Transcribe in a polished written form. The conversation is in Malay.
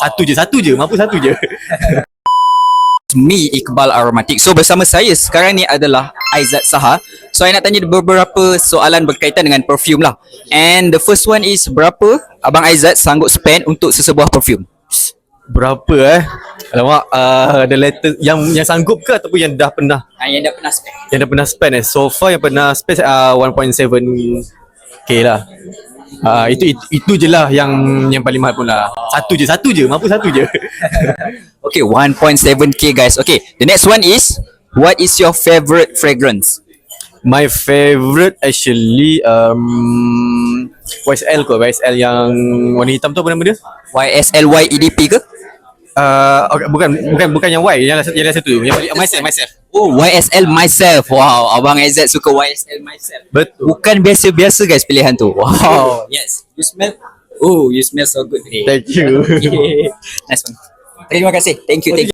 Satu je, mampu satu je. Me Iqbal Aromatik. So bersama saya sekarang ni adalah Aizat Saha. So I nak tanya beberapa soalan berkaitan dengan perfume lah. And the first one is, berapa Abang Aizat sanggup spend untuk sesebuah perfume? Berapa Alamak, the letter yang sanggup ke ataupun yang dah pernah Yang dah pernah spend. yang dah pernah spend So far yang pernah spend 1.7k lah. Itu je lah yang paling mahal pun lah. Satu je, mampu satu je. Okay, 1.7k guys. Okay, the next one is, what is your favorite fragrance? My favorite actually YSL yang warna hitam tu apa nama dia? YSL YEDP ke? Okay, bukan yang Y, yang satu yang myself. Oh, YSL Myself. Wow, Abang Aizat suka YSL Myself. Betul. Bukan biasa-biasa guys pilihan tu. Wow. Yes. You smell. Oh, you smell so good today. Thank you. Okay. Nice one. Terima kasih. Thank you.